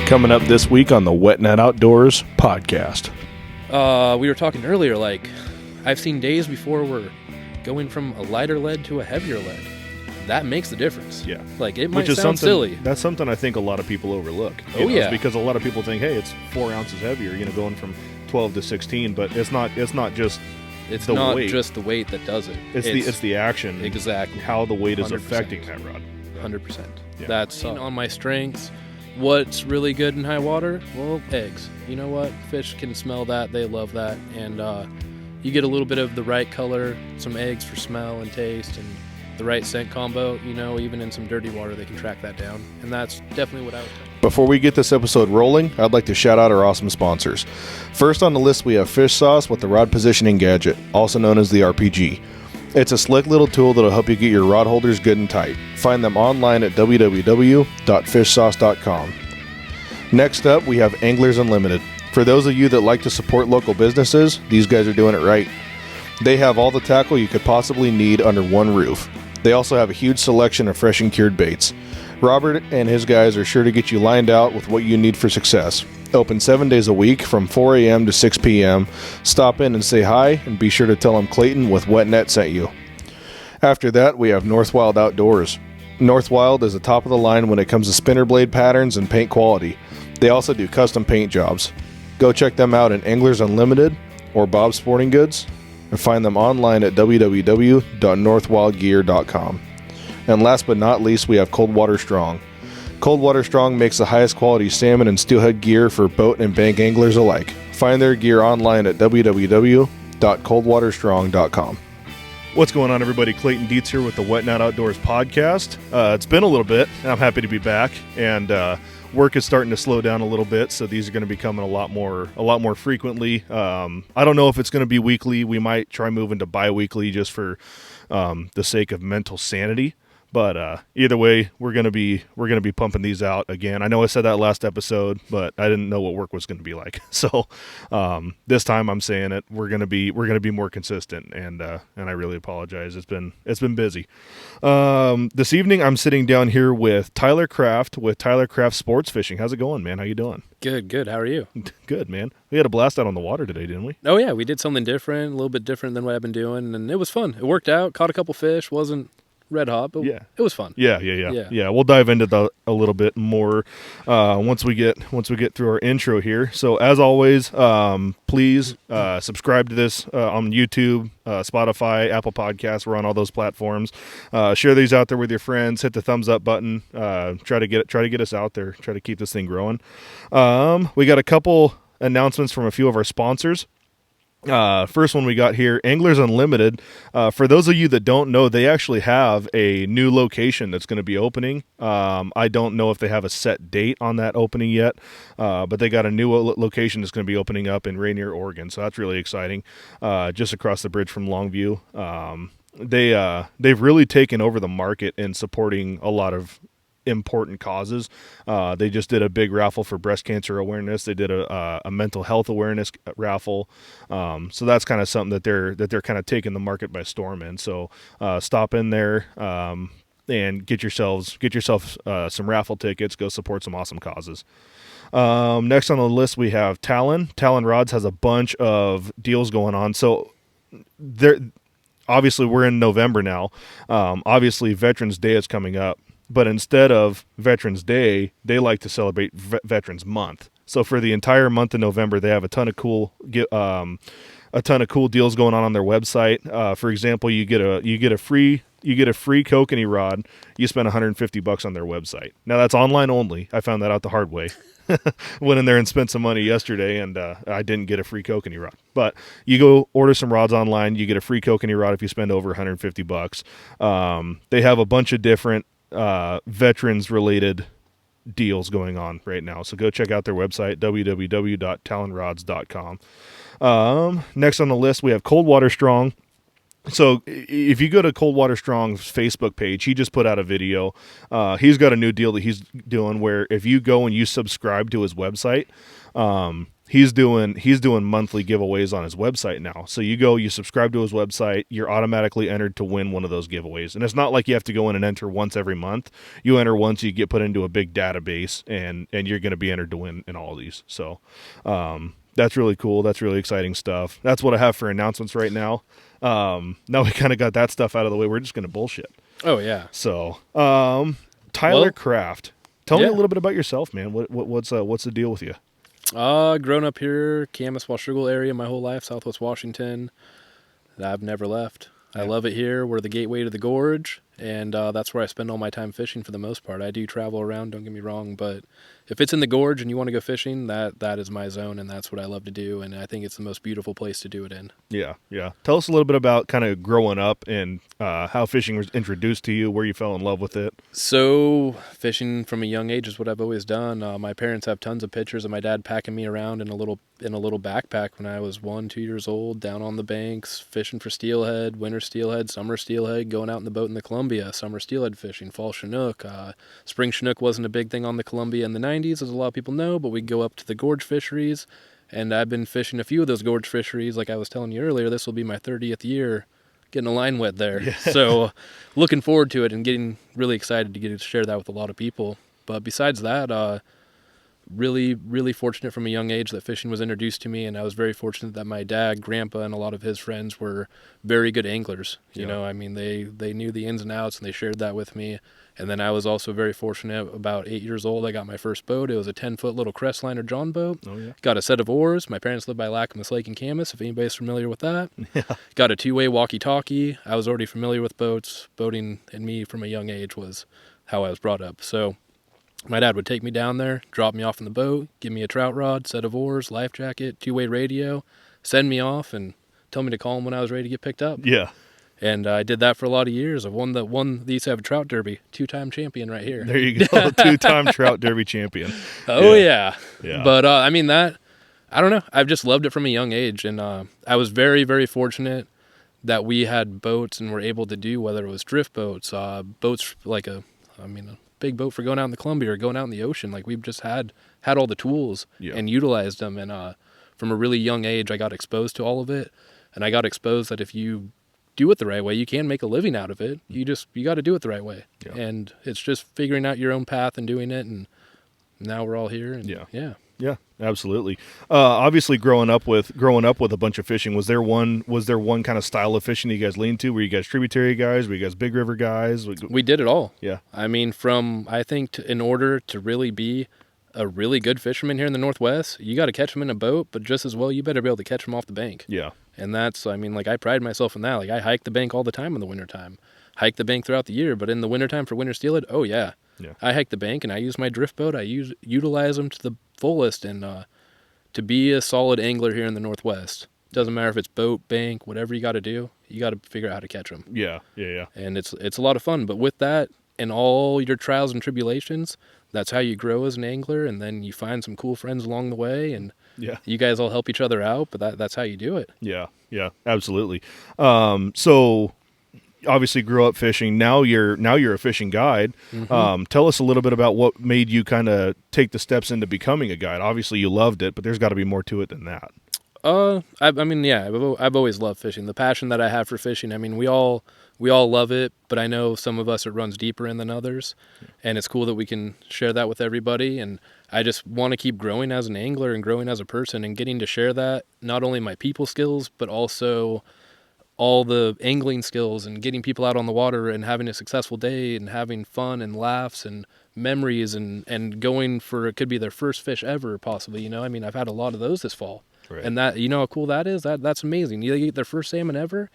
Coming up this week on the Wet Net Outdoors podcast. We were talking earlier, like, I've seen days before we're going from a lighter lead to a heavier lead. That makes the difference. Yeah. Like, it might sound silly. That's something I think a lot of people overlook. Yeah. Because a lot of people think, hey, it's 4 ounces heavier, going from 12 to 16, but it's not just it's the not weight. Just the weight that does it. It's the action. Exactly. How the weight is 100%. affecting that rod. 100%. Yeah. That's on my strengths. What's really good in high water? Well, eggs. You know what? Fish can smell that. They love that. And you get a little bit of the right color, some eggs for smell and taste, and the right scent combo. Even in some dirty water, they can track that down. And that's definitely what I was talking about. Before we get this episode rolling, I'd like to shout out our awesome sponsors. First on the list, we have Fish Sauce with the Rod Positioning Gadget, also known as the RPG. It's a slick little tool that'll help you get your rod holders good and tight. Find them online at www.fishsauce.com. Next up, we have Anglers Unlimited. For those of you that like to support local businesses, these guys are doing it right. They have all the tackle you could possibly need under one roof. They also have a huge selection of fresh and cured baits. Robert and his guys are sure to get you lined out with what you need for success. Open 7 days a week from 4 a.m. to 6 p.m. Stop in and say hi, and be sure to tell them Clayton with Wet Net sent you. After that, we have Northwild Outdoors. Northwild is the top of the line when it comes to spinner blade patterns and paint quality. They also do custom paint jobs. Go check them out in Anglers Unlimited or Bob's Sporting Goods, and find them online at www.northwildgear.com. And last but not least, we have Coldwater Strong. Coldwater Strong makes the highest quality salmon and steelhead gear for boat and bank anglers alike. Find their gear online at www.coldwaterstrong.com. What's going on, everybody? Clayton Dietz here with the Wet Net Outdoors podcast. It's been a little bit, and I'm happy to be back. And work is starting to slow down a little bit, so these are going to be coming a lot more frequently. I don't know if it's going to be weekly. We might try moving to bi-weekly just for the sake of mental sanity. But either way, we're gonna be pumping these out again. I know I said that last episode, but I didn't know what work was gonna be like. So this time I'm saying it. We're gonna be more consistent, and I really apologize. It's been busy. This evening I'm sitting down here with Tyler Kraft with Tyler Kraft Sportfishing. How's it going, man? How you doing? Good. How are you? Good, man. We had a blast out on the water today, didn't we? Oh, yeah. We did something different, a little bit different than what I've been doing, and it was fun. It worked out. Caught a couple fish. Wasn't red hot, but yeah, it was fun. Yeah. We'll dive into that a little bit more once we get through our intro here. So as always, please subscribe to this on YouTube, Spotify, Apple Podcasts. We're on all those platforms. Share these out there with your friends. Hit the thumbs up button. Try to get us out there. Try to keep this thing growing. We got a couple announcements from a few of our sponsors. First one we got here, Anglers Unlimited. For those of you that don't know, they actually have a new location that's going to be opening. I don't know if they have a set date on that opening yet, but they got a new location that's going to be opening up in Rainier, Oregon. So that's really exciting. Just across the bridge from Longview. They've really taken over the market in supporting a lot of important causes. They just did a big raffle for breast cancer awareness. They did a mental health awareness raffle. So that's kind of something that they're kind of taking the market by storm in. So stop in there and get yourself some raffle tickets. Go support some awesome causes. Next on the list we have Talon. Talon Rods has a bunch of deals going on. So obviously we're in November now. Obviously Veterans Day is coming up. But instead of Veterans Day, they like to celebrate Veterans Month. So for the entire month of November, they have a ton of cool deals going on their website. For example, you get a free kokanee rod. You spend $150 on their website. Now that's online only. I found that out the hard way. Went in there and spent some money yesterday, and I didn't get a free kokanee rod. But you go order some rods online, you get a free kokanee rod if you spend over $150. They have a bunch of different veterans related deals going on right now, so go check out their website, www.talonrods.com. Next on the list we have Coldwater Strong. So if you go to Coldwater Strong's Facebook page, he just put out a video. He's got a new deal that he's doing where if you go and you subscribe to his website, he's doing monthly giveaways on his website now. So you subscribe to his website, you're automatically entered to win one of those giveaways. And it's not like you have to go in and enter once every month. You enter once, you get put into a big database, and you're going to be entered to win in all of these. So that's really cool. That's really exciting stuff. That's what I have for announcements right now. Now we kind of got that stuff out of the way. We're just going to bullshit. Oh yeah. So Tyler Kraft, tell me a little bit about yourself, man. What's the deal with you? Grown up here, Camas-Washougal area my whole life, Southwest Washington. I've never left. I love it here. We're the gateway to the gorge, and that's where I spend all my time fishing for the most part. I do travel around, don't get me wrong, but if it's in the gorge and you want to go fishing, that is my zone, and that's what I love to do, and I think it's the most beautiful place to do it in. Yeah. Tell us a little bit about kind of growing up and how fishing was introduced to you, where you fell in love with it. So fishing from a young age is what I've always done. My parents have tons of pictures of my dad packing me around in a little backpack when I was 1-2 years old, down on the banks, fishing for steelhead, winter steelhead, summer steelhead, going out in the boat in the Columbia, summer steelhead fishing, fall Chinook. Spring Chinook wasn't a big thing on the Columbia in the 90s, as a lot of people know, but we'd go up to the gorge fisheries, and I've been fishing a few of those gorge fisheries. Like I was telling you earlier, this will be my 30th year getting a line wet there. Yeah. So looking forward to it and getting really excited to get to share that with a lot of people. But besides that, really, really fortunate from a young age that fishing was introduced to me, and I was very fortunate that my dad, grandpa, and a lot of his friends were very good anglers. You know, I mean, they knew the ins and outs, and they shared that with me. And then I was also very fortunate. About 8 years old, I got my first boat. It was a 10-foot little Crestliner John boat. Oh, yeah. Got a set of oars. My parents live by Lacamas Lake in Camas, if anybody's familiar with that. Yeah. Got a 2-way walkie-talkie. I was already familiar with boats. Boating and me from a young age was how I was brought up. So my dad would take me down there, drop me off in the boat, give me a trout rod, set of oars, life jacket, 2-way radio, send me off, and tell me to call him when I was ready to get picked up. Yeah. And I did that for a lot of years. I won. They used to have a trout derby, 2-time champion right here. There you go, 2-time trout derby champion. Oh yeah. But I mean that, I don't know. I've just loved it from a young age, and I was very, very fortunate that we had boats and were able to do, whether it was drift boats, boats like a big boat for going out in the Columbia or going out in the ocean. Like we've just had all the tools and utilized them. And from a really young age, I got exposed to all of it, and I got exposed that if you do it the right way, you can make a living out of it. You got to do it the right way. Yeah. And it's just figuring out your own path and doing it. And now we're all here. And yeah, absolutely. Obviously growing up with a bunch of fishing, was there one kind of style of fishing that you guys leaned to? Were you guys tributary guys? Were you guys big river guys? We did it all. Yeah. I mean, I think in order to really be a really good fisherman here in the Northwest, you got to catch them in a boat, but just as well, you better be able to catch them off the bank. Yeah. And that's, I pride myself in that. Like, I hike the bank all the time in the wintertime. Hike the bank throughout the year, but in the wintertime for winter steelhead, oh yeah. I hike the bank, and I use my drift boat. I utilize them to the fullest, and to be a solid angler here in the Northwest, doesn't matter if it's boat, bank, whatever you got to do, you got to figure out how to catch them. Yeah. And it's a lot of fun, but with that and all your trials and tribulations, that's how you grow as an angler, and then you find some cool friends along the way, and you guys all help each other out, but that's how you do it. Yeah, absolutely. So obviously grew up fishing. Now you're a fishing guide. Mm-hmm. Tell us a little bit about what made you kind of take the steps into becoming a guide. Obviously you loved it, but there's got to be more to it than that. I've always loved fishing. The passion that I have for fishing, I mean, we all love it, but I know some of us it runs deeper in than others, and it's cool that we can share that with everybody. And I just want to keep growing as an angler and growing as a person, and getting to share that, not only my people skills, but also all the angling skills, and getting people out on the water and having a successful day and having fun and laughs and memories, and going for, it could be their first fish ever, possibly. I've had a lot of those this fall. Right. And that, how cool that is. That's amazing. They get their first salmon ever,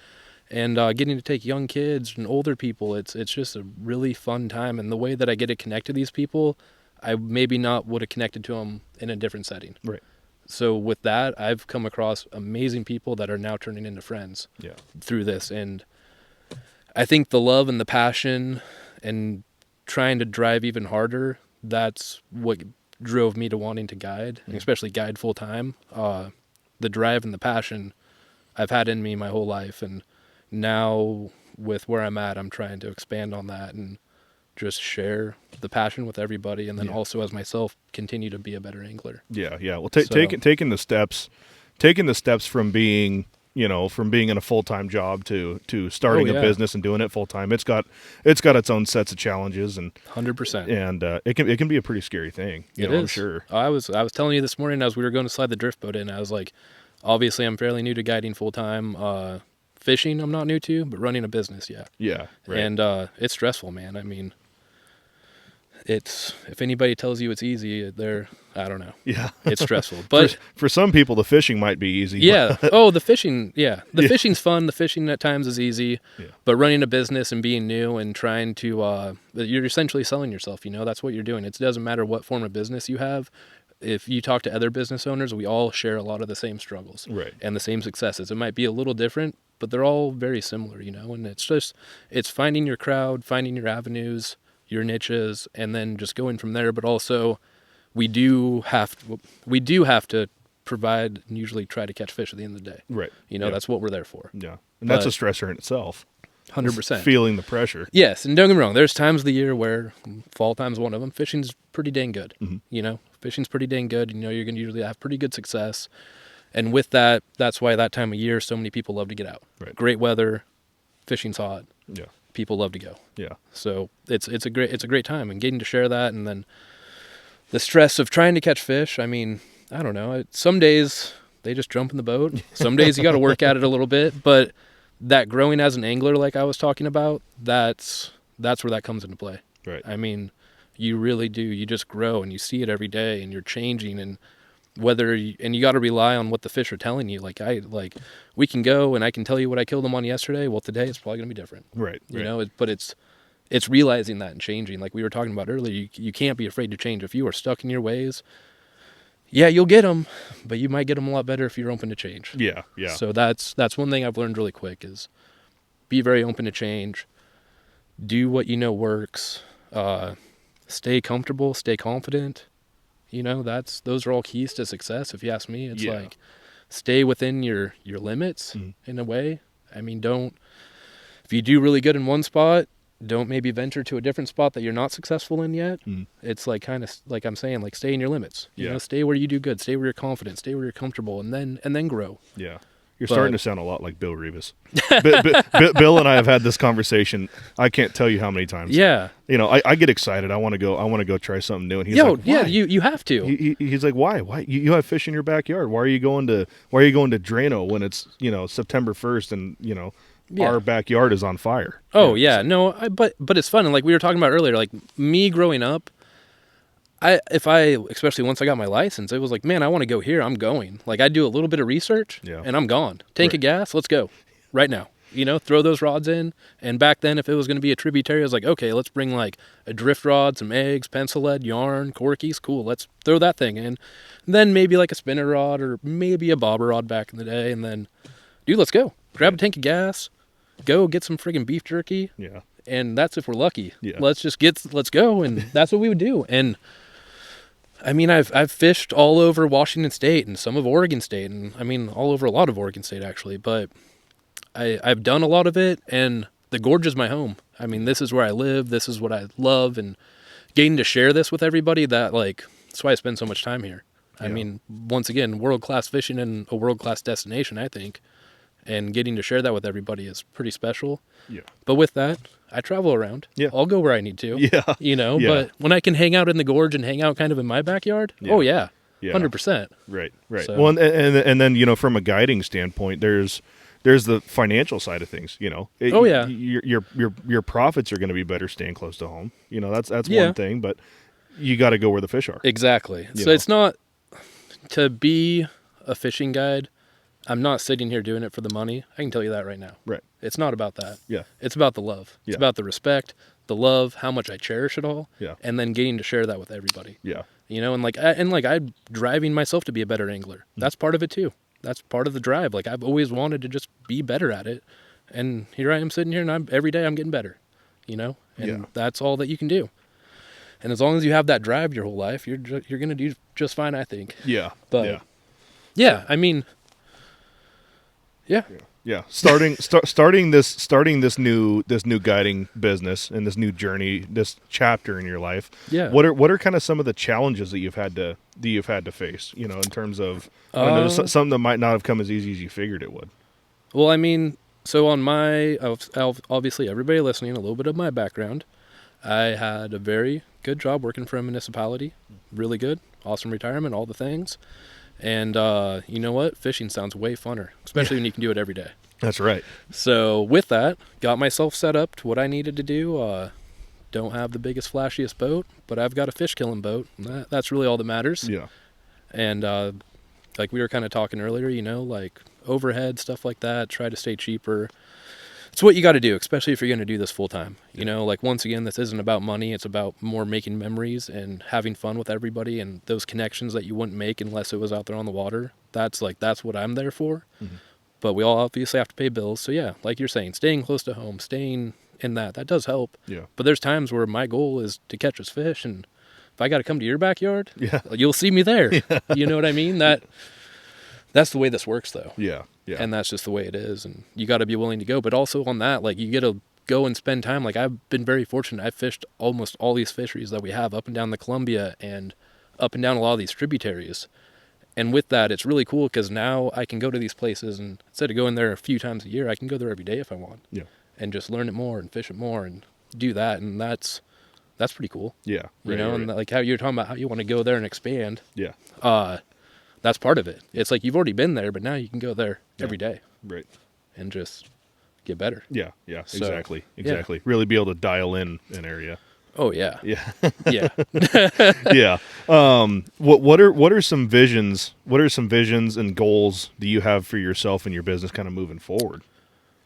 and getting to take young kids and older people. It's just a really fun time. And the way that I get to connect to these people, I maybe not would have connected to them in a different setting. Right. So with that, I've come across amazing people that are now turning into friends. Through this, and I think the love and the passion and trying to drive even harder, that's what drove me to wanting to guide, and especially guide full time. The drive and the passion I've had in me my whole life, and now with where I'm at, I'm trying to expand on that and just share the passion with everybody, and then also as myself continue to be a better angler. Yeah. Well, taking the steps from being, from being in a full-time job to starting a business and doing it full-time, it's got its own sets of challenges, and 100%. And it can be a pretty scary thing. I'm sure. I was telling you this morning as we were going to slide the drift boat in, I was like, obviously I'm fairly new to guiding full-time. Fishing I'm not new to, but running a business, yeah. Yeah. Right. And it's stressful, man. I mean, if anybody tells you it's easy, I don't know. Yeah. It's stressful. But for some people, the fishing might be easy. Yeah. Oh, the fishing. Yeah. The fishing's fun. The fishing at times is easy. Yeah. But running a business and being new and trying to, you're essentially selling yourself. That's what you're doing. It doesn't matter what form of business you have. If you talk to other business owners, we all share a lot of the same struggles, right, and the same successes. It might be a little different, but they're all very similar, and it's finding your crowd, finding your avenues, your niches, and then just going from there. But also we do have to provide and usually try to catch fish at the end of the day. Right. That's what we're there for. Yeah. And that's a stressor in itself. 100%. Feeling the pressure. Yes, and don't get me wrong, there's times of the year where fall time's one of them. Fishing's pretty dang good. Mm-hmm. Fishing's pretty dang good. You're going to usually have pretty good success. And with that, that's why that time of year so many people love to get out. Right. Great weather, fishing's hot. Yeah. People love to go. Yeah. So it's a great time, and getting to share that, and then the stress of trying to catch fish. I mean, I don't know. Some days they just jump in the boat. Some days you got to work at it a little bit, but that growing as an angler, like I was talking about, that's where that comes into play. Right. I mean, you really do. You just grow, and you see it every day, and you're changing, and you got to rely on what the fish are telling you. We can go and I can tell you what I killed them on yesterday. Well, today it's probably going to be different. Right. But it's realizing that and changing. Like we were talking about earlier, you can't be afraid to change. If you are stuck in your ways, yeah, you'll get them, but you might get them a lot better if you're open to change. Yeah. So that's one thing I've learned really quick is be very open to change. Do what works. Stay comfortable, stay confident. Those are all keys to success. If you ask me, it's like stay within your limits in a way. I mean, if you do really good in one spot, don't maybe venture to a different spot that you're not successful in yet. It's like kind of like I'm saying, like stay in your limits. Stay where you do good, stay where you're confident, stay where you're comfortable, and then grow. Yeah. You're starting to sound a lot like Bill Rivas. Bill and I have had this conversation. I can't tell you how many times. Yeah. I get excited. I want to go try something new. And he's like, yeah, you have to. He's like, why? Why? You have fish in your backyard. Why are you going to Drano when it's, September 1st and, our backyard is on fire? Oh, yeah. No, but it's fun. And like we were talking about earlier, like me growing up, especially once I got my license, it was like, man, I want to go here. I'm going. Like I do a little bit of research and I'm gone. Tank of gas. Let's go right now. Throw those rods in. And back then, if it was going to be a tributary, I was like, okay, let's bring like a drift rod, some eggs, pencil lead, yarn, corkies. Cool. Let's throw that thing in. And then maybe like a spinner rod or maybe a bobber rod back in the day. And then, dude, let's go. Grab a tank of gas. Go get some friggin' beef jerky. Yeah. And that's if we're lucky. Yeah. Let's go. And that's what we would do. And I mean, I've fished all over Washington State and some of Oregon State, and I mean, all over a lot of Oregon State actually, but I've done a lot of it, and the gorge is my home. I mean, this is where I live. This is what I love, and getting to share this with everybody, that's why I spend so much time here. Yeah. I mean, once again, world-class fishing in a world-class destination, I think, and getting to share that with everybody is pretty special. Yeah. But with that, I travel around. Yeah. I'll go where I need to. Yeah. Yeah. But when I can hang out in the gorge and hang out kind of in my backyard, oh yeah. 100%. Right. So. Well, and then from a guiding standpoint, there's the financial side of things. Your profits are going to be better staying close to home. That's one thing, but you got to go where the fish are. Exactly. So it's not to be a fishing guide. I'm not sitting here doing it for the money. I can tell you that right now. Right. It's not about that. Yeah. It's about the love. It's about the respect, the love, how much I cherish it all. Yeah. And then getting to share that with everybody. Yeah. And I'm driving myself to be a better angler. That's part of it too. That's part of the drive. Like I've always wanted to just be better at it. And here I am sitting here and every day I'm getting better, and that's all that you can do. And as long as you have that drive your whole life, you're going to do just fine, I think. Yeah. But yeah, I mean, yeah. Yeah. Starting this new guiding business and this new journey, this chapter in your life. Yeah. What are kind of some of the challenges that you've had to face? In terms of something that might not have come as easy as you figured it would. Well, I mean, so on my obviously everybody listening, a little bit of my background. I had a very good job working for a municipality, really good, awesome retirement, all the things. And you know what? Fishing sounds way funner, especially when you can do it every day. That's right. So with that, got myself set up to what I needed to do. Don't have the biggest, flashiest boat, but I've got a fish killing boat. That's really all that matters. Yeah. And like we were kind of talking earlier, like overhead, stuff like that, try to stay cheaper. It's what you got to do, especially if you're going to do this full time. Like once again, this isn't about money. It's about more making memories and having fun with everybody and those connections that you wouldn't make unless it was out there on the water. That's what I'm there for. Mm-hmm. But we all obviously have to pay bills. So yeah, like you're saying, staying close to home, staying in that does help. Yeah. But there's times where my goal is to catch us fish, and if I got to come to your backyard, yeah, you'll see me there. Yeah. You know what I mean? That's the way this works, though. Yeah. Yeah. And that's just the way it is. And you got to be willing to go. But also on that, like, you get to go and spend time. Like, I've been very fortunate. I've fished almost all these fisheries that we have up and down the Columbia and up and down a lot of these tributaries. And with that, it's really cool because now I can go to these places, and instead of going there a few times a year, I can go there every day if I want. Yeah. And just learn it more and fish it more and do that. And that's pretty cool. Yeah. Right, and like how you're talking about how you want to go there and expand. Yeah. That's part of it. It's like you've already been there, but now you can go there every day. Right. And just get better. Yeah, yeah, So, exactly. yeah. Really be able to dial in an area. Oh yeah. Yeah. Yeah. Yeah. What are some visions? What are some visions and goals that you have for yourself and your business kind of moving forward?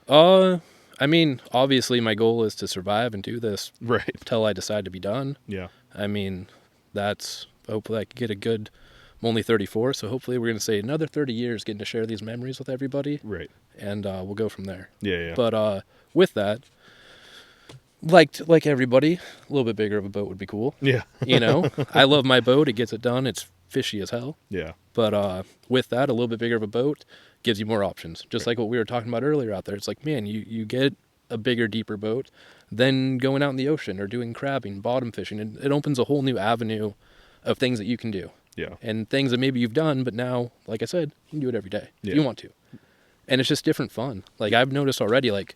I mean, obviously my goal is to survive and do this right until I decide to be done. Yeah. I mean, hopefully I can get a good. I'm only 34, so hopefully we're going to say another 30 years getting to share these memories with everybody. Right. And we'll go from there. Yeah. But with that, like everybody, a little bit bigger of a boat would be cool. Yeah. I love my boat. It gets it done. It's fishy as hell. Yeah. But with that, a little bit bigger of a boat gives you more options. Just like what we were talking about earlier out there. It's like, man, you get a bigger, deeper boat, then going out in the ocean or doing crabbing, bottom fishing. And it opens a whole new avenue of things that you can do. Yeah. And things that maybe you've done, but now, like I said, you can do it every day if you want to. And it's just different fun. Like I've noticed already, like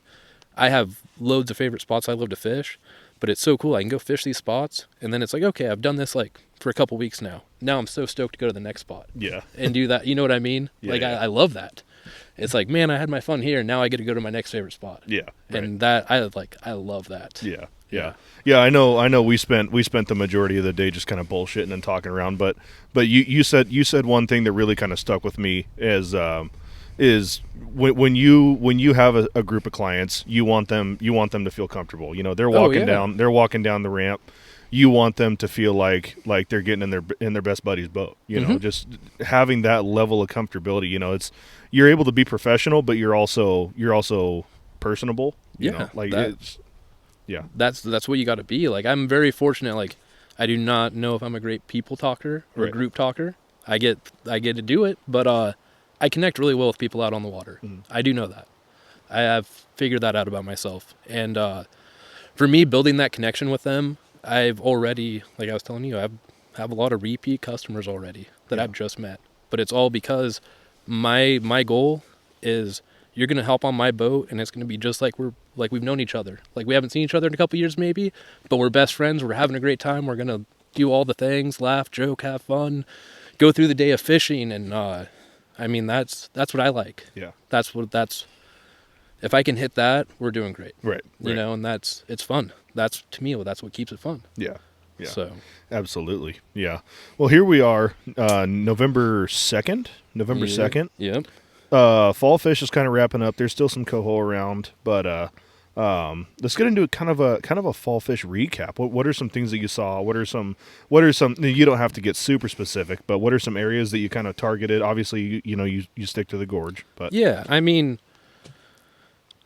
I have loads of favorite spots I love to fish, but it's so cool. I can go fish these spots, and then it's like, okay, I've done this like for a couple weeks now. Now I'm so stoked to go to the next spot. Yeah. And do that. You know what I mean? Yeah, like yeah. I love that. It's like, man, I had my fun here, and now I get to go to my next favorite spot. Yeah. Right. And that I love that. Yeah. Yeah. Yeah, I know we spent the majority of the day just kind of bullshitting and talking around, but you said one thing that really kind of stuck with me is when you have a group of clients, you want them to feel comfortable. They're walking down the ramp. You want them to feel like they're getting in their best buddy's boat. Just having that level of comfortability. It's you're able to be professional, but you're also personable. Yeah. That's what you got to be. Like I'm very fortunate. Like I do not know if I'm a great people talker or right. group talker. I get to do it, but I connect really well with people out on the water. Mm. I do know that. I have figured that out about myself. And for me, building that connection with them, I've already, like I was telling you, I have a lot of repeat customers already that I've just met. But it's all because my goal is you're going to help on my boat, and it's going to be just like we've known each other. Like we haven't seen each other in a couple years maybe, but we're best friends. We're having a great time. We're going to do all the things, laugh, joke, have fun, go through the day of fishing. And I mean, that's what I like. Yeah. If I can hit that, we're doing great. Right. And it's fun. That's, to me, that's what keeps it fun. Yeah. Yeah. So. Absolutely. Yeah. Well, here we are, November 2nd. Yep. Fall fish is kind of wrapping up. There's still some coho around, but let's get into kind of a fall fish recap. What are some things that you saw? What are some? You don't have to get super specific, but what are some areas that you kind of targeted? Obviously, you stick to the gorge, but yeah, I mean,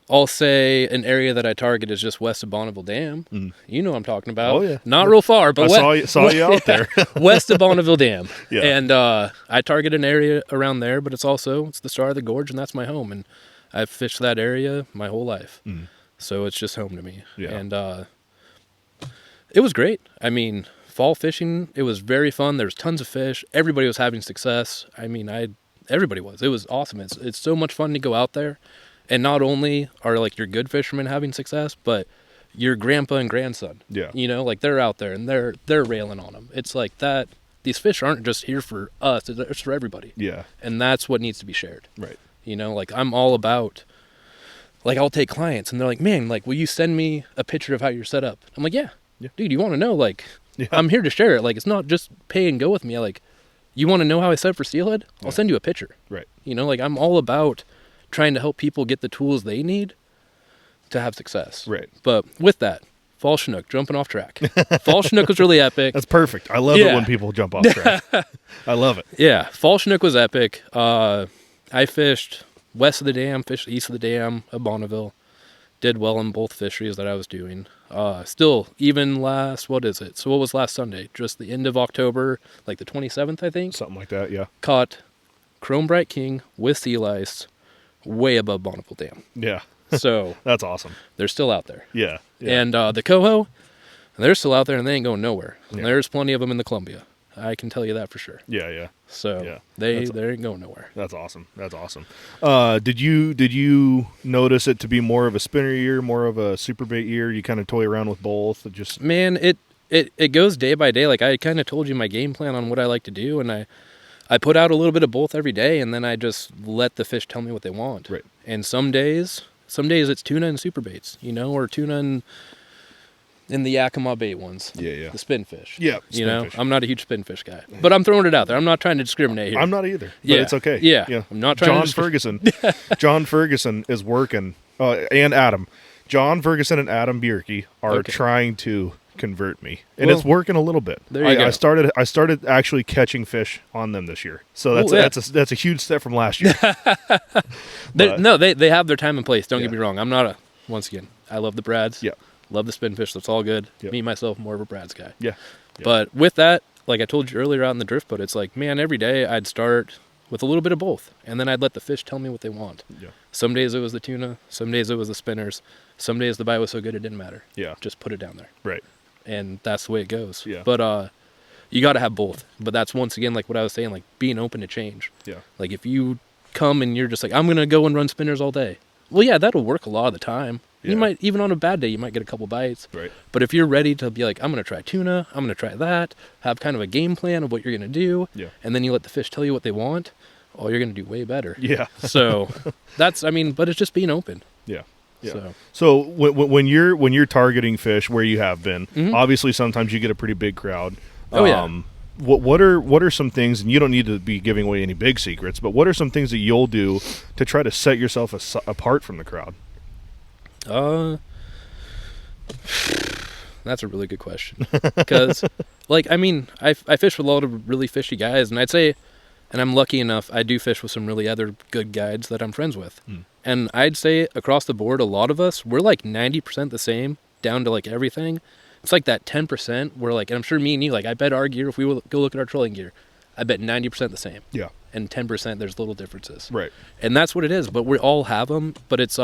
I'll say an area that I target is just west of Bonneville Dam. Mm. You know what I'm talking about. Oh yeah, not real far, but I saw you out there west of Bonneville Dam. Yeah, and I target an area around there, but it's the star of the gorge, and that's my home. And I've fished that area my whole life. Mm. So it's just home to me. Yeah. And it was great. I mean, fall fishing, it was very fun. There was tons of fish. Everybody was having success. I mean, everybody was. It was awesome. It's so much fun to go out there. And not only are like your good fishermen having success, but your grandpa and grandson. Yeah. You know, like they're out there and they're railing on them. It's like that. These fish aren't just here for us. It's for everybody. Yeah. And that's what needs to be shared. Right. You know, like I'm all about, like I'll take clients and they're like, man, like, will you send me a picture of how you're set up? I'm like, yeah. Dude, you want to know, like, I'm here to share it. Like, it's not just pay and go with me. Like, you want to know how I set up for steelhead? I'll send you a picture. Right. You know, like I'm all about trying to help people get the tools they need to have success. Right. But with that, fall Chinook, jumping off track. Fall Chinook was really epic. That's perfect. I love it when people jump off track. I love it. Yeah. Fall Chinook was epic. I fished west of the dam, fished east of the dam of Bonneville. Did well in both fisheries that I was doing. Still, even last, what is it? So what was last Sunday? Just the end of October, like the 27th, I think. Something like that, yeah. Caught chrome bright king with sea lice way above Bonneville Dam. Yeah. So that's awesome. They're still out there. Yeah. And the coho, they're still out there and they ain't going nowhere. Yeah. There's plenty of them in the Columbia. I can tell you that for sure. Yeah. So they ain't going nowhere. That's awesome. Did you notice it to be more of a spinner year, more of a super bait year? You kind of toy around with both? Man, it goes day by day. Like I kind of told you my game plan on what I like to do, and I put out a little bit of both every day, and then I just let the fish tell me what they want. Right. And some days it's tuna and super baits, you know, or tuna and the Yakima bait ones. Yeah. The spin fish. Yeah. You know, I'm not a huge spin fish guy, but I'm throwing it out there. I'm not trying to discriminate here. I'm not either, but it's okay. Yeah. I'm not trying John Ferguson is working, and Adam. John Ferguson and Adam Bierke are trying to convert me, and it's working a little bit. There you go. I started actually catching fish on them this year, so that's a huge step from last year. They have their time and place. Don't get me wrong. I'm not once again, I love the brads. Yeah. Love the spin fish. That's all good. Yep. Me, myself, more of a brads guy. Yeah. But with that, like I told you earlier out in the drift boat, it's like, man, every day I'd start with a little bit of both, and then I'd let the fish tell me what they want. Yeah. Some days it was the tuna. Some days it was the spinners. Some days the bite was so good it didn't matter. Yeah. Just put it down there. Right. And that's the way it goes. Yeah. But you got to have both. But that's once again like what I was saying, like being open to change. Yeah. Like if you come and you're just like, I'm gonna go and run spinners all day. Well, yeah, that'll work a lot of the time. Yeah. You might, even on a bad day, you might get a couple bites. Right. But if you're ready to be like, I'm going to try tuna, I'm going to try that, have kind of a game plan of what you're going to do, and then you let the fish tell you what they want, oh, you're going to do way better. Yeah. So but it's just being open. Yeah. Yeah. So when you're targeting fish where you have been, obviously sometimes you get a pretty big crowd. What are some things, and you don't need to be giving away any big secrets, but what are some things that you'll do to try to set yourself apart from the crowd? That's a really good question. Because, like, I mean, I fish with a lot of really fishy guys, and I'd say, and I'm lucky enough, I do fish with some really other good guides that I'm friends with. And I'd say across the board, a lot of us, we're like 90% the same, down to like everything. It's like that 10% where like, and I'm sure me and you, like, I bet our gear, if we will go look at our trolling gear, I bet 90% the same. Yeah. And 10% there's little differences. Right. And that's what it is, but we all have them, but it's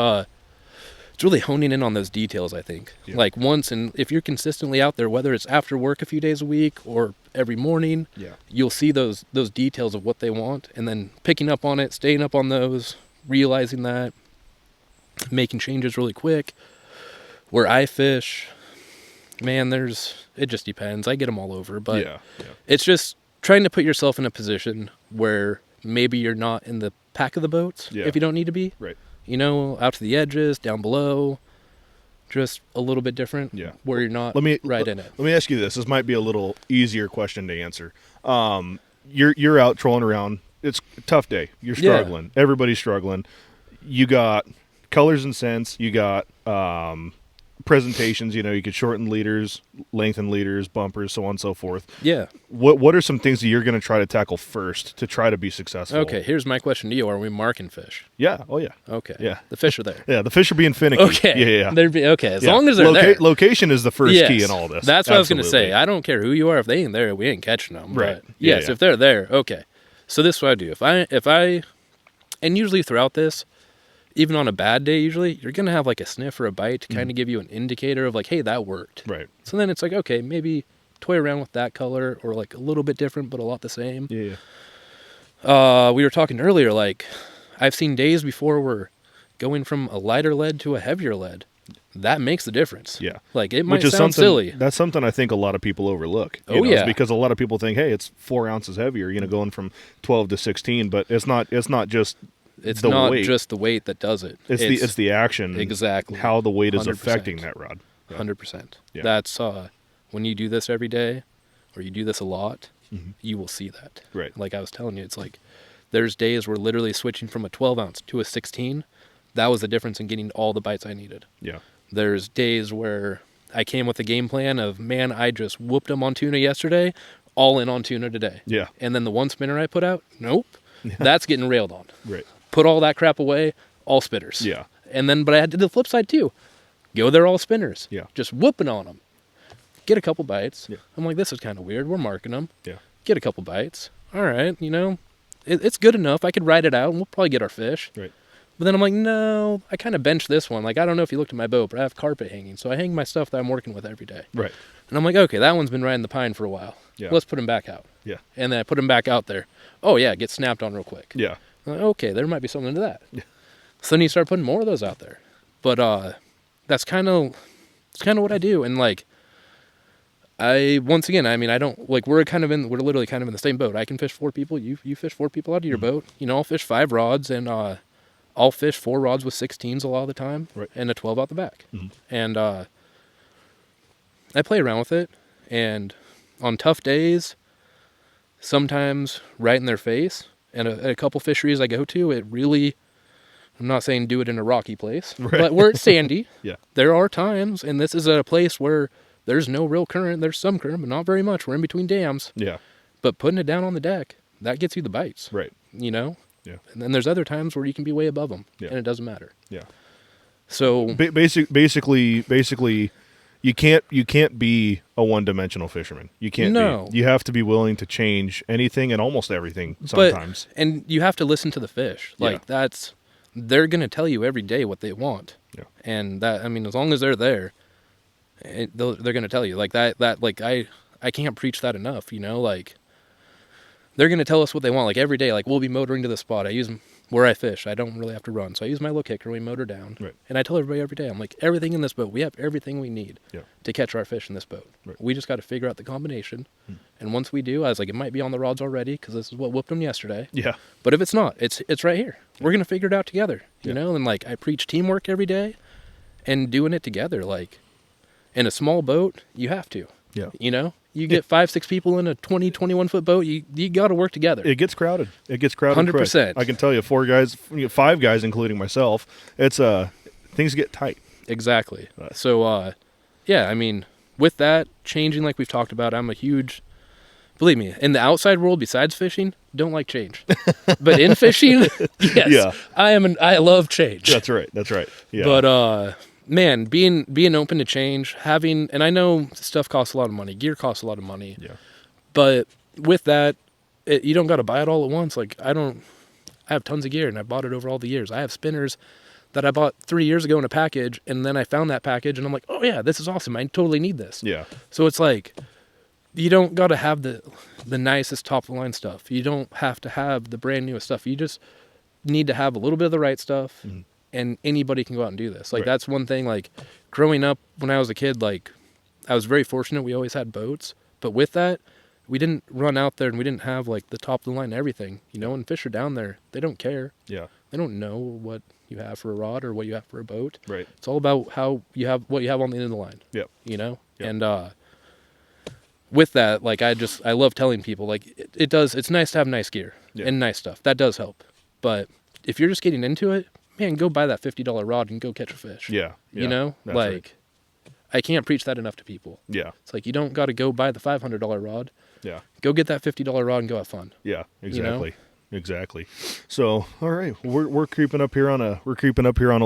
really honing in on those details, I think. Yeah. Like once, and if you're consistently out there, whether it's after work a few days a week or every morning, you'll see those details of what they want, and then picking up on it, staying up on those, realizing that, making changes really quick. Where I fish, man, it just depends. I get them all over, but it's just trying to put yourself in a position where maybe you're not in the pack of the boats if you don't need to be. Right. You know, out to the edges, down below, just a little bit different where you're not in it. Let me ask you this. This might be a little easier question to answer. You're out trolling around. It's a tough day. You're struggling. Yeah. Everybody's struggling. You got colors and scents. You got presentations. You know, you could shorten leaders, lengthen leaders, bumpers, so on and so forth. Yeah. What are some things that you're going to try to tackle first to try to be successful? Okay, here's my question to you. Are we marking fish? Yeah. Oh, yeah. Okay. Yeah. The fish are there. Yeah, the fish are being finicky. Okay. Yeah. As long as they're there. Location is the first key in all this. That's what I was going to say. I don't care who you are. If they ain't there, we ain't catching them. Right. But yes, if they're there, okay. So this is what I do. If I, and usually throughout this, even on a bad day, usually you're going to have like a sniff or a bite to kind of give you an indicator of like, hey, that worked. Right. So then it's like, okay, maybe toy around with that color or like a little bit different, but a lot the same. Yeah. We were talking earlier, like I've seen days before where going from a lighter lead to a heavier lead, that makes the difference. Yeah. Like it might sound silly. That's something I think a lot of people overlook. Yeah. Because a lot of people think, hey, it's 4 ounces heavier, going from 12 to 16, but it's not just It's the not weight. just the weight that does it. It's the action. Exactly. How the weight is 100%. affecting that rod. 100%. Yeah. That's when you do this every day or you do this a lot, you will see that. Right. Like I was telling you, it's like there's days where literally switching from a 12 ounce to a 16, that was the difference in getting all the bites I needed. Yeah. There's days where I came with a game plan of, man, I just whooped them on tuna yesterday, all in on tuna today. Yeah. And then the one spinner I put out, nope, that's getting railed on. Right. Put all that crap away, all spinners. Yeah. And then, but I had to do the flip side too. Go there all spinners. Yeah. Just whooping on them. Get a couple bites. Yeah. I'm like, this is kind of weird. We're marking them. Yeah. Get a couple bites. All right, it's good enough. I could ride it out and we'll probably get our fish. Right. But then I'm like, no, I kind of bench this one. Like, I don't know if you looked at my boat, but I have carpet hanging. So I hang my stuff that I'm working with every day. Right. And I'm like, okay, that one's been riding the pine for a while. Yeah. Let's put him back out. Yeah. And then I put him back out there. Oh, yeah, get snapped on real quick. Yeah. I'm like, okay, there might be something to that. Yeah. So then you start putting more of those out there. But that's kind of what I do. And like, I don't like we're literally kind of in the same boat. I can fish 4 people. You fish 4 people out of your boat. I'll fish 5 rods and I'll fish 4 rods with 16s a lot of the time, right, and a 12 out the back. And I play around with it. And on tough days, sometimes right in their face. And a couple fisheries I go to, it really, I'm not saying do it in a rocky place, right, but where it's sandy. Yeah. There are times, and this is a place where there's no real current. There's some current, but not very much. We're in between dams. Yeah. But putting it down on the deck, that gets you the bites. Right. Yeah. And then there's other times where you can be way above them, and it doesn't matter. Yeah. So basically, you can't be a one-dimensional fisherman. You can't. No. You have to be willing to change anything and almost everything sometimes. And you have to listen to the fish. Like they're gonna tell you every day what they want. Yeah. And that, as long as they're there, they're gonna tell you like that. Like I can't preach that enough. Like they're gonna tell us what they want. Like every day, like we'll be motoring to the spot. I use them where I fish. I don't really have to run, so I use my little kicker. We motor down, right, and I tell everybody every day, I'm like, everything in this boat, we have everything we need to catch our fish in this boat. Right. We just got to figure out the combination, and once we do, I was like, it might be on the rods already because this is what whooped them yesterday. Yeah. But if it's not, it's right here. We're gonna figure it out together, you know. And like I preach teamwork every day, and doing it together. Like in a small boat, you have to. Yeah. You get 5-6 people in a 20-21 foot boat. You got to work together. It gets crowded. 100%. I can tell you, 4 guys, 5 guys, including myself. It's things get tight. Exactly. So, with that changing, like we've talked about, I'm a huge. Believe me, in the outside world, besides fishing, don't like change. But in fishing, yes, I love change. That's right. Yeah. But man, being open to change, and I know stuff costs a lot of money, gear costs a lot of money. Yeah. But with that, you don't got to buy it all at once. Like I have tons of gear, and I bought it over all the years. I have spinners that I bought 3 years ago in a package, and then I found that package, and I'm like, oh yeah, this is awesome. I totally need this. Yeah. So it's like, you don't got to have the nicest top of the line stuff. You don't have to have the brand newest stuff. You just need to have a little bit of the right stuff. And anybody can go out and do this. Like, that's one thing, like, growing up when I was a kid, like, I was very fortunate. We always had boats. But with that, we didn't run out there and we didn't have, like, the top of the line everything. And fish are down there. They don't care. Yeah. They don't know what you have for a rod or what you have for a boat. Right. It's all about what you have on the end of the line. Yep. Yep. And with that, like, I love telling people, like, it's nice to have nice gear and nice stuff. That does help. But if you're just getting into it, man, go buy that $50 rod and go catch a fish. Yeah. Like, right. I can't preach that enough to people. Yeah. It's like, you don't got to go buy the $500 rod. Yeah. Go get that $50 rod and go have fun. Yeah, exactly. Exactly. So, all right, we're creeping up here on a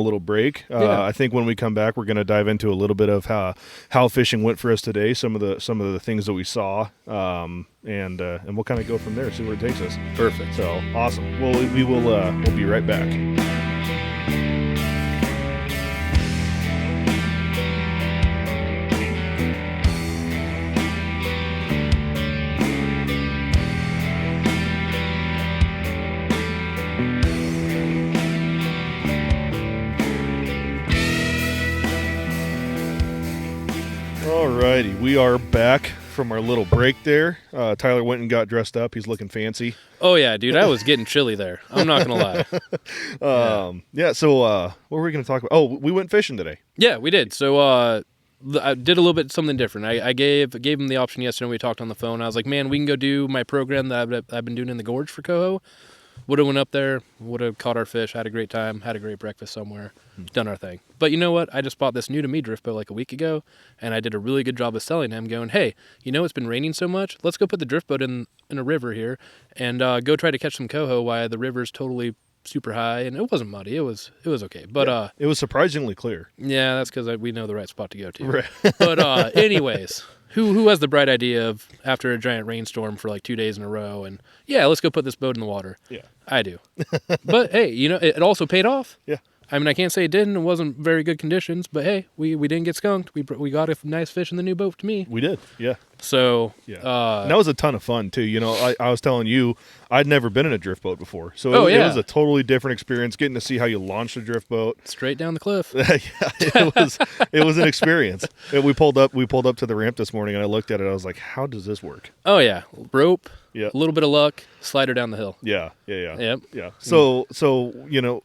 little break. I think when we come back, we're going to dive into a little bit of how fishing went for us today, some of the things that we saw, and we'll kind of go from there, see where it takes us. Perfect. So awesome. Well, we'll be right back. righty, we are back from our little break there. Tyler went and got dressed up. He's looking fancy. Oh yeah, dude, I was getting chilly there. I'm not gonna lie. So what were we going to talk about? Oh, we went fishing today. Yeah, we did. So I did a little bit something different. I gave him the option yesterday when we talked on the phone. I was like, man, we can go do my program that I've been doing in the gorge for coho. Would have went up there, would have caught our fish, had a great time, had a great breakfast somewhere, done our thing. But you know what? I just bought this new to me drift boat like a week ago, and I did a really good job of selling him, going, hey, you know it's been raining so much? Let's go put the drift boat in a river here and go try to catch some coho while the river's totally super high. And it wasn't muddy. It was okay. But it was surprisingly clear. Yeah, that's because we know the right spot to go to. Right. But anyways, who has the bright idea of after a giant rainstorm for like 2 days in a row and yeah, let's go put this boat in the water? Yeah. I do. But hey, you know, it also paid off. Yeah. I mean, I can't say it didn't. It wasn't very good conditions, but hey, we didn't get skunked. We got a nice fish in the new boat to me. We did, yeah. So yeah, and that was a ton of fun too. You know, I was telling you, I'd never been in a drift boat before, so it was a totally different experience. Getting to see how you launch a drift boat straight down the cliff. Yeah, it was an experience. We pulled up to the ramp this morning, and I looked at it. I was like, how does this work? Oh yeah, rope. Yeah, a little bit of luck, slide her down the hill. Yeah. Yep. Yeah. So you know.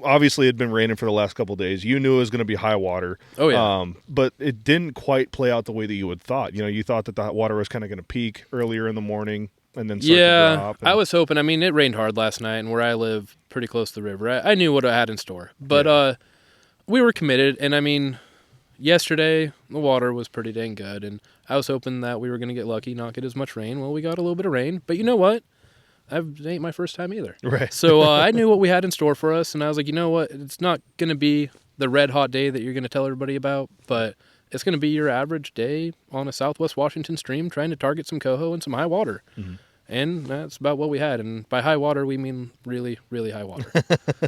Obviously, it had been raining for the last couple of days. You knew it was going to be high water. Oh, yeah. But it didn't quite play out the way that you had thought. You know, you thought that the water was kind of going to peak earlier in the morning and then start to drop. I was hoping. I mean, it rained hard last night, and where I live, pretty close to the river, I knew what I had in store. But we were committed, and I mean, yesterday, the water was pretty dang good, and I was hoping that we were going to get lucky, not get as much rain. Well, we got a little bit of rain, but you know what? It ain't my first time either. Right. So I knew what we had in store for us, and I was like, you know what? It's not going to be the red hot day that you're going to tell everybody about, but it's going to be your average day on a Southwest Washington stream trying to target some coho and some high water. Mm-hmm. And that's about what we had. And by high water, we mean really, really high water.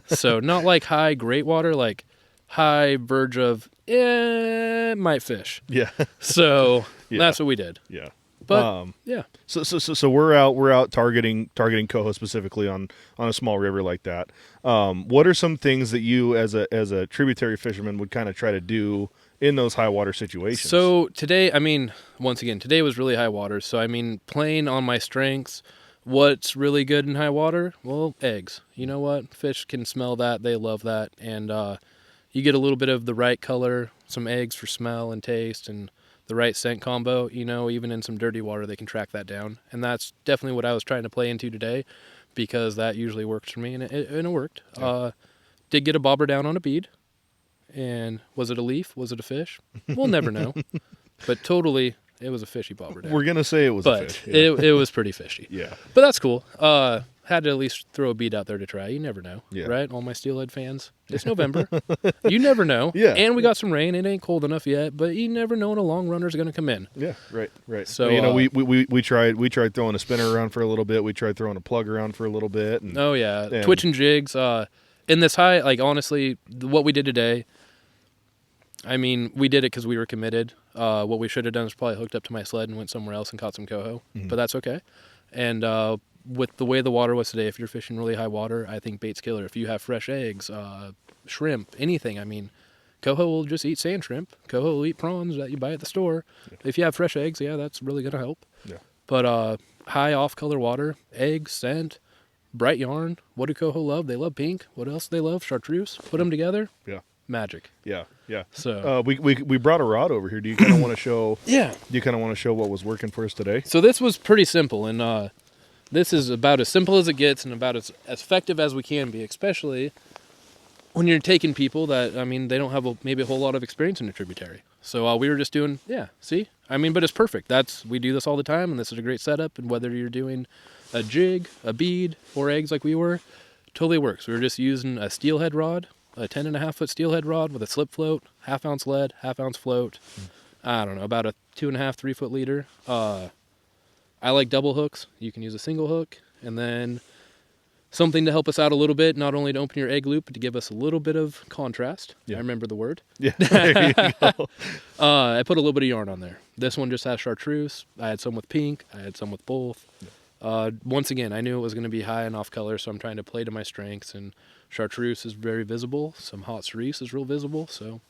So not like high great water, like high verge of, might fish. Yeah. So that's what we did. Yeah. But yeah. So we're out targeting coho specifically on a small river like that. What are some things that you as a tributary fisherman would kind of try to do in those high water situations? So today, I mean, once again, today was really high water. So I mean, playing on my strengths, what's really good in high water? Well, eggs. You know what? Fish can smell that. They love that. And you get a little bit of the right color, some eggs for smell and taste, and the right scent combo. You know, even in some dirty water, they can track that down. And that's definitely what I was trying to play into today, because that usually works for me, and it worked. Yeah. Did get a bobber down on a bead. And was it a leaf? Was it a fish? We'll never know. But totally, it was a fishy bobber down. We're going to say it was a fish. Yeah. It was pretty fishy. Yeah. But that's cool. Had to at least throw a bead out there to try. You never know, right? All my steelhead fans. It's November. You never know. Yeah. And we got some rain. It ain't cold enough yet, but you never know when a long runner's going to come in. Yeah, right. So you know, we tried throwing a spinner around for a little bit. We tried throwing a plug around for a little bit. And, twitching jigs. In this high, like honestly, what we did today, I mean, we did it because we were committed. What we should have done is probably hooked up to my sled and went somewhere else and caught some coho, but that's okay. And with the way the water was today, if you're fishing really high water, I think bait's killer. If you have fresh eggs, shrimp, anything, I mean, coho will just eat sand shrimp. Coho will eat prawns that you buy at the store. Yeah. If you have fresh eggs, that's really going to help. Yeah. But high off-color water, eggs, scent, bright yarn. What do coho love? They love pink. What else do they love? Chartreuse. Put them together. Yeah. Magic. Yeah. So we brought a rod over here. Do you kind of want to show? Yeah. Do you kind of want to show what was working for us today? So this was pretty simple, and this is about as simple as it gets, and about as effective as we can be, especially when you're taking people that, I mean, they don't have maybe a whole lot of experience in a tributary. So we were just doing, see? I mean, but it's perfect. We do this all the time, and this is a great setup, and whether you're doing a jig, a bead, or eggs like we were, totally works. We were just using a steelhead rod, a 10.5-foot steelhead rod with a slip float, half-ounce lead, half-ounce float, I don't know, about a 2.5, 3-foot leader. I like double hooks. You can use a single hook, and then something to help us out a little bit, not only to open your egg loop, but to give us a little bit of contrast. Yeah. I remember the word. Yeah, there you go. I put a little bit of yarn on there. This one just has chartreuse. I had some with pink. I had some with both. Once again, I knew it was going to be high and off color, so I'm trying to play to my strengths. And chartreuse is very visible. Some hot cerise is real visible. So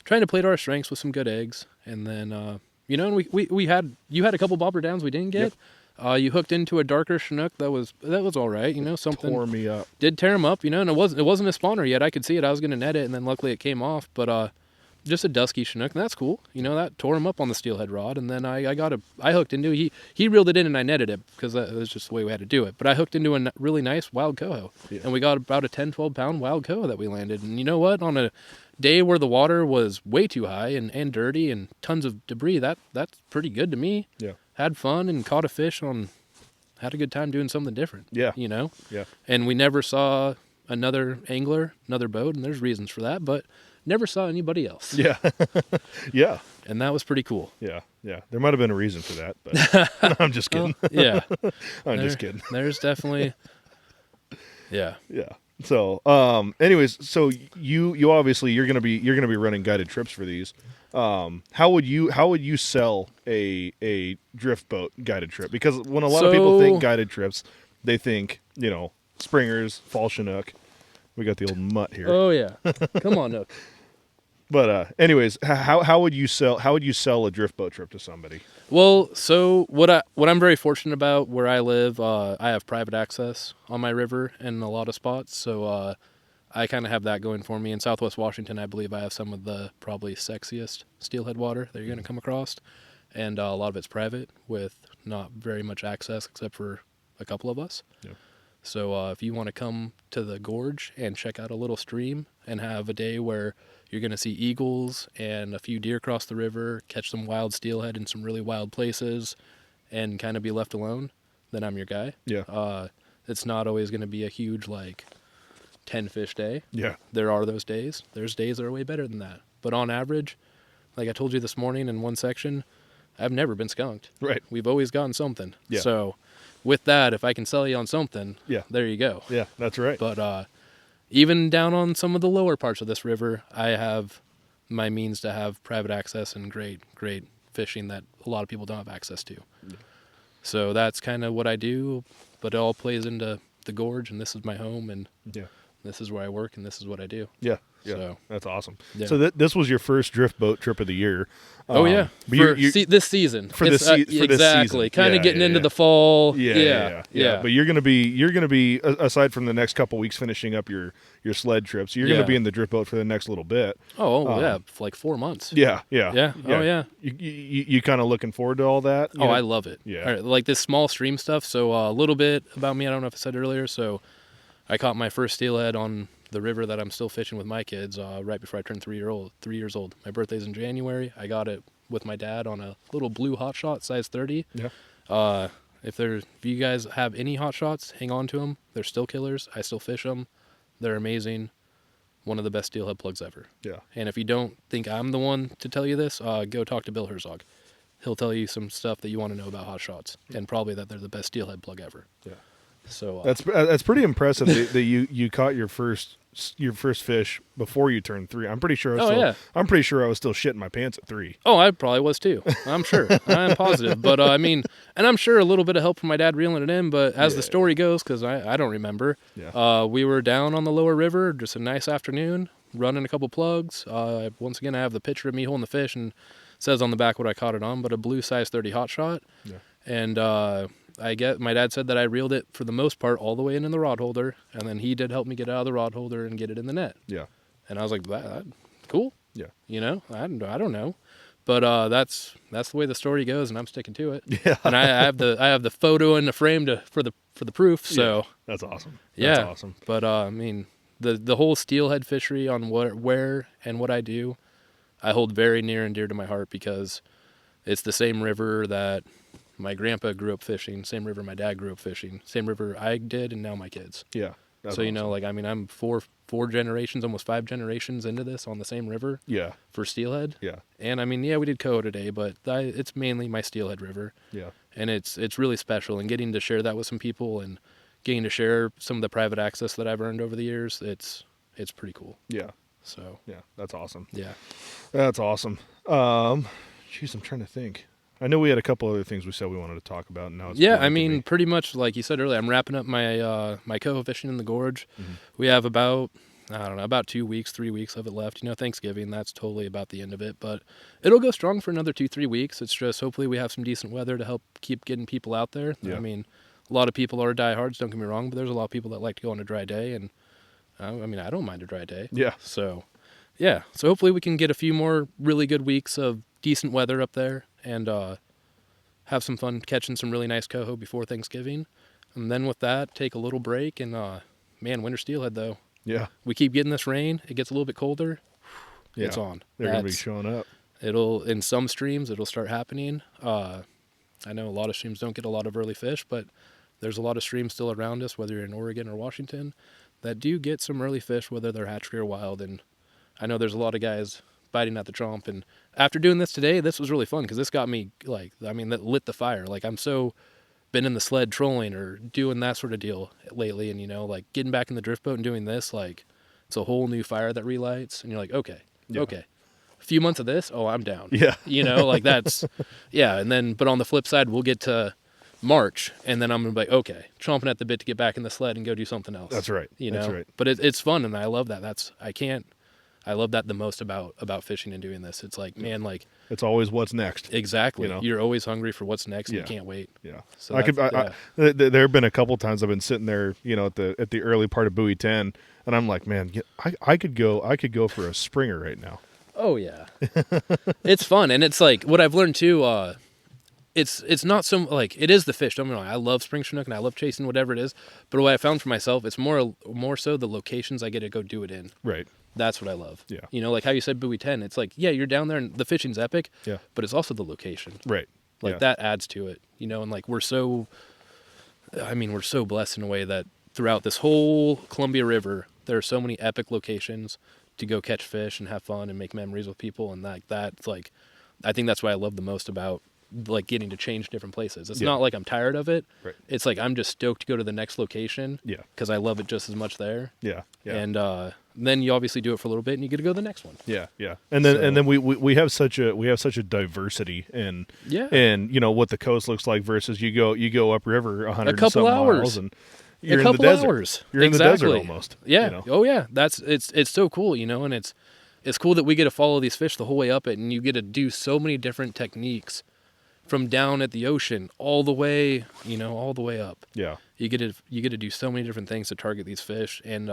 trying to play to our strengths with some good eggs. And then, and we had a couple bobber downs we didn't get. Yep. You hooked into a darker Chinook that was all right. Something tore me up. Did tear him up. And it wasn't a spawner yet. I could see it. I was going to net it, and then luckily it came off. But just a dusky Chinook, and that's cool. That tore him up on the steelhead rod, and then I hooked into he reeled it in, and I netted it because that was just the way we had to do it. But I hooked into a really nice wild coho, and we got about a 10-12 pound wild coho that we landed. And you know what? On a day where the water was way too high and dirty and tons of debris, that's pretty good to me. Yeah, had fun and caught a fish had a good time doing something different. Yeah, yeah. And we never saw another angler, another boat, and there's reasons for that, but never saw anybody else. Yeah. Yeah. And that was pretty cool. Yeah. Yeah. There might have been a reason for that, but I'm just kidding. Yeah. I'm just kidding. There's definitely, yeah. Yeah. So, anyways, so you obviously you're going to be running guided trips for these. How would you sell a drift boat guided trip? Because when a lot of people think guided trips, they think, springers, fall Chinook. We got the old mutt here. Oh yeah. Come on, Nook. But anyways, how would you sell a drift boat trip to somebody? Well, so what I'm very fortunate about where I live, I have private access on my river in a lot of spots. So I kind of have that going for me. In Southwest Washington, I believe I have some of the probably sexiest steelhead water that you're going to come across, and a lot of it's private with not very much access except for a couple of us. Yeah. So if you want to come to the gorge and check out a little stream and have a day where you're going to see eagles and a few deer cross the river, catch some wild steelhead in some really wild places, and kind of be left alone, then I'm your guy. Yeah. It's not always going to be a huge, 10-fish day. Yeah. There are those days. There's days that are way better than that. But on average, like I told you this morning in one section, I've never been skunked. Right. We've always gotten something. Yeah. So with that, if I can sell you on something, there you go. Yeah, that's right. But even down on some of the lower parts of this river, I have my means to have private access and great fishing that a lot of people don't have access to. Yeah. So that's kind of what I do, but it all plays into the gorge, and this is my home, and this is where I work, and this is what I do. Yeah. Yeah, so, that's awesome. Yeah. So this was your first drift boat trip of the year. Oh yeah, but this season. For this exactly. Kind of getting into the fall. Yeah. But you're gonna be aside from the next couple weeks finishing up your sled trips, you're gonna be in the drift boat for the next little bit. Yeah, for like 4 months. Yeah. Oh yeah. You kind of looking forward to all that? Oh, I love it. Yeah. All right, like this small stream stuff. So a little bit about me. I don't know if I said it earlier. So I caught my first steelhead on the river that I'm still fishing with my kids right before I turned 3 years old. My birthday's in January. I got it with my dad on a little blue hot shot, size 30. Yeah. If you guys have any hot shots, hang on to them. They're still killers. I still fish them. They're amazing. One of the best steelhead plugs ever. Yeah. And if you don't think I'm the one to tell you this, go talk to Bill Herzog. He'll tell you some stuff that you want to know about hot shots, and probably that they're the best steelhead plug ever. Yeah. So that's pretty impressive that you caught your first fish before you turned 3. I'm pretty sure. I'm pretty sure I was still shitting my pants at 3. Oh, I probably was too. I'm sure. I'm positive. But and I'm sure a little bit of help from my dad reeling it in. But as the story goes, because I don't remember, we were down on the lower river, just a nice afternoon, running a couple plugs. Once again, I have the picture of me holding the fish, and it says on the back what I caught it on, but a blue size 30 hot shot. Yeah. And my dad said that I reeled it for the most part all the way in the rod holder, and then he did help me get out of the rod holder and get it in the net. Yeah. And I was like, that cool. Yeah. I don't know, but that's the way the story goes, and I'm sticking to it. Yeah. And I have the photo in the frame for the proof. So that's awesome. That's awesome. But the whole steelhead fishery on where and what I do, I hold very near and dear to my heart, because it's the same river that my grandpa grew up fishing, same river my dad grew up fishing, same river I did, and now my kids. Yeah. So, awesome. I'm four generations, almost 5 generations into this on the same river. Yeah. For steelhead. Yeah. And we did coho today, but it's mainly my steelhead river. Yeah. And it's really special, and getting to share that with some people and getting to share some of the private access that I've earned over the years, it's pretty cool. Yeah. So. Yeah, that's awesome. Yeah. That's awesome. Geez, I'm trying to think. I know we had a couple other things we said we wanted to talk about, and now it's Yeah, I blanking mean, me. pretty much like you said earlier, I'm wrapping up my my coho fishing in the gorge. Mhm. We have about, I don't know, about 2 weeks, 3 weeks of it left. Thanksgiving, that's totally about the end of it, but it'll go strong for another 2, 3 weeks. It's just hopefully we have some decent weather to help keep getting people out there. Yeah. I mean, a lot of people are diehards, don't get me wrong, but there's a lot of people that like to go on a dry day, and I mean, I don't mind a dry day. Yeah. So, yeah. So hopefully we can get a few more really good weeks of decent weather up there and have some fun catching some really nice coho before Thanksgiving. And then with that, take a little break. And, man, winter steelhead, though. Yeah. We keep getting this rain. It gets a little bit colder. Yeah. It's on. They're going to be showing up. In some streams, it'll start happening. I know a lot of streams don't get a lot of early fish, but there's a lot of streams still around us, whether you're in Oregon or Washington, that do get some early fish, whether they're hatchery or wild. And I know there's a lot of guys biting at the chomp. And after doing this today, this was really fun because this got me, that lit the fire. Like, I'm so been in the sled trolling or doing that sort of deal lately. And, like, getting back in the drift boat and doing this, like, it's a whole new fire that relights. And you're like, okay. A few months of this, oh, I'm down. Yeah. Like that's, yeah. And then, but on the flip side, we'll get to March, and then I'm going to be like, okay, chomping at the bit to get back in the sled and go do something else. That's right. That's right. But it's fun, and I love that. I love that the most about fishing and doing this. It's like, man, like. It's always what's next. Exactly. You're always hungry for what's next, and you can't wait. Yeah. So there have been a couple times I've been sitting there, at the early part of Buoy 10, and I'm like, man, I could go for a springer right now. Oh yeah, it's fun, and it's like what I've learned too. It's not so like it is the fish. Don't get me wrong. I love spring Chinook and I love chasing whatever it is. But what I found for myself, it's more so the locations I get to go do it in. Right. That's what I love. Yeah. Like how you said Buoy 10. It's like, yeah, you're down there and the fishing's epic. Yeah. But it's also the location. Right. Like that adds to it. And like we're so blessed in a way that throughout this whole Columbia River, there are so many epic locations to go catch fish and have fun and make memories with people, and that's like, I think that's what I love the most about like getting to change different places. It's not like I'm tired of it. Right. It's like I'm just stoked to go to the next location. Yeah. Because I love it just as much there. Yeah. Yeah. And then you obviously do it for a little bit, and you get to go to the next one. Yeah. Yeah. And then we have such a diversity in what the coast looks like versus you go upriver 100 a couple and some hours miles and you're a in the couple desert. hours. You're in the desert almost. Yeah. Oh yeah. It's so cool, and it's cool that we get to follow these fish the whole way up it, and you get to do so many different techniques from down at the ocean all the way up. Yeah. You get to do so many different things to target these fish, and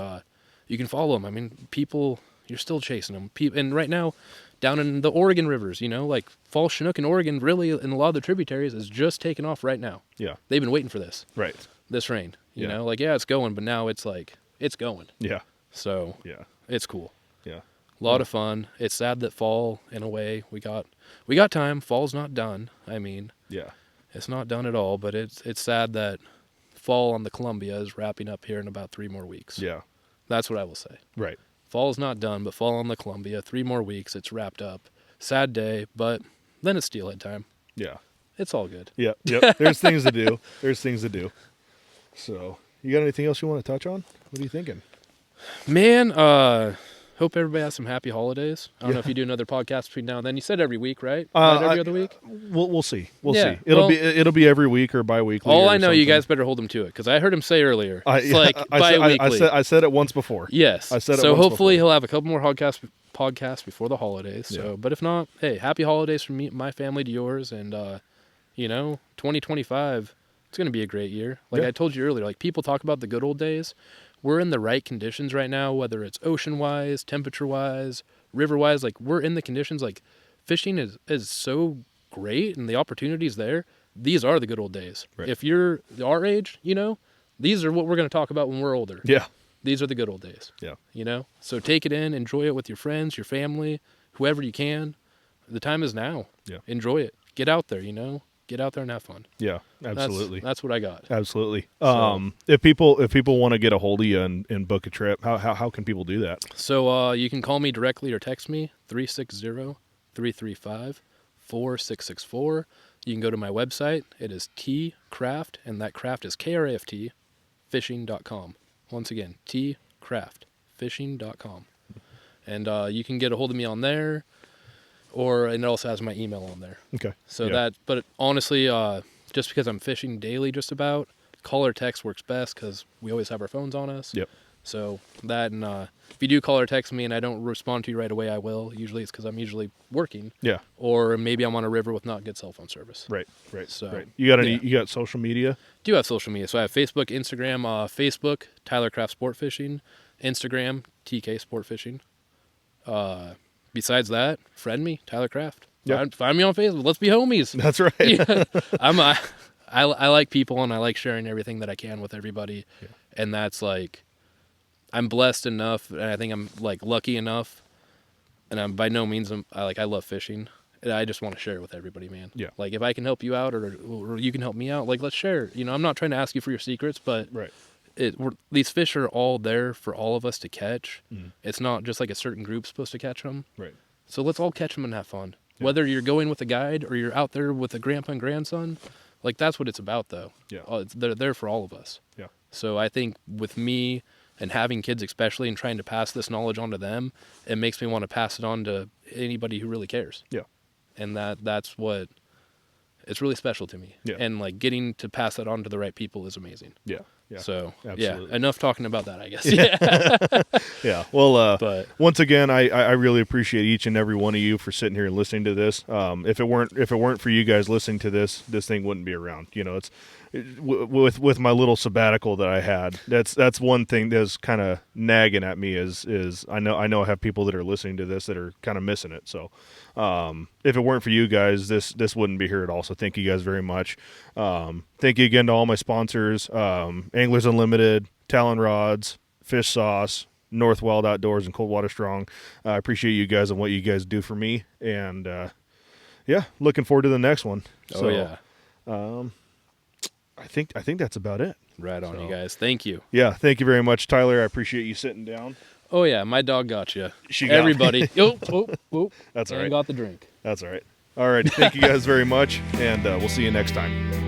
you can follow them. I mean, people, you're still chasing them. And right now, down in the Oregon rivers, like fall Chinook in Oregon, really in a lot of the tributaries is just taking off right now. Yeah. They've been waiting for this. Right. This rain. It's going, but now it's like it's going. Yeah. So yeah, it's cool. Yeah. A lot of fun. It's sad that fall, in a way, we got time. Fall's not done. I mean, yeah, it's not done at all. But it's sad that fall on the Columbia is wrapping up here in about 3 more weeks. Yeah, that's what I will say. Right. Fall's not done, but fall on the Columbia, 3 more weeks. It's wrapped up. Sad day, but then it's steelhead time. Yeah, it's all good. Yeah, yep. There's things to do. So, you got anything else you want to touch on? What are you thinking? Man, hope everybody has some happy holidays. I don't know if you do another podcast between now and then. You said every week, right? Every other week? We'll see. We'll see. It'll be every week or bi-weekly. All I know, you guys better hold them to it, because I heard him say earlier. It's like bi-weekly. I said it once before. Yes. I said it so once hopefully before. He'll have a couple more podcasts before the holidays. So, but if not, hey, happy holidays from me, my family to yours, and 2025. It's going to be a great year. Like I told you earlier, like people talk about the good old days. We're in the right conditions right now, whether it's ocean-wise, temperature-wise, river-wise. Like we're in the conditions. Like fishing is so great, and the opportunities there. These are the good old days. Right. If you're our age, these are what we're going to talk about when we're older. Yeah. These are the good old days. Yeah. So take it in, enjoy it with your friends, your family, whoever you can. The time is now. Yeah. Enjoy it. Get out there, Get out there and have fun. Yeah, absolutely. That's what I got. Absolutely. So, if people want to get a hold of you and book a trip, how can people do that? So you can call me directly or text me 360-335-4664. You can go to my website. It is tkraft, and that craft is Kraft, fishing.com. Once again, tkraft, fishing.com. And you can get a hold of me on there. and it also has my email on there. Okay. So Yeah. but honestly, just because I'm fishing daily just about, call or text works best because we always have our phones on us. Yep. So that, and if you do call or text me and I don't respond to you right away, I will. Usually it's because I'm usually working. Yeah. Or maybe I'm on a river with not good cell phone service. Right. So, Right. You got any? yeah. You got social media? Do have social media. So I have Facebook, Instagram. Facebook, Tyler Kraft Sportfishing. Instagram, TK Sportfishing. Besides that, friend me, Tyler Kraft. Yep. Find me on Facebook. Let's be homies. That's right. Yeah. I like people and I like sharing everything that I can with everybody. Yeah. And that's like, I'm blessed enough, and I think I'm like lucky enough, and I'm by no means I love fishing, and I just want to share it with everybody, man. Yeah. Like if I can help you out or you can help me out, like let's share. You know, I'm not trying to ask you for your secrets, but Right. These fish are all there for all of us to catch. Mm. It's not just like a certain group supposed to catch them. Right. So let's all catch them and have fun. Yeah. Whether you're going with a guide or you're out there with a grandpa and grandson, like that's what it's about, though. Yeah. They're there for all of us. Yeah. So I think with me and having kids especially and trying to pass this knowledge on to them, it makes me want to pass it on to anybody who really cares. Yeah. And that's what it's really special to me. Yeah. And like getting to pass that on to the right people is amazing. Yeah. Yeah. So Absolutely. yeah, enough talking about that, I guess. Yeah. Yeah. Well, But once again, I really appreciate each and every one of you for sitting here and listening to this. If it weren't for you guys listening to this thing wouldn't be around. You know, with my little sabbatical that I had. That's one thing that's kind of nagging at me is I know I have people that are listening to this that are kind of missing it. So, if it weren't for you guys, this wouldn't be here at all. So thank you guys very much. Thank you again to all my sponsors, Anglers Unlimited, Talon Rods, Fish Sauce, North Wild Outdoors, and Cold Water Strong. I appreciate you guys and what you guys do for me. And, yeah, looking forward to the next one. oh yeah. I think that's about it. Right on, So- you guys. Thank you. Yeah, thank you very much, Tyler. I appreciate you sitting down. Oh yeah, my dog got you. She got me. Everybody. Oh, That's all and right. got the drink. That's all right. All right. Thank you guys very much, and we'll see you next time.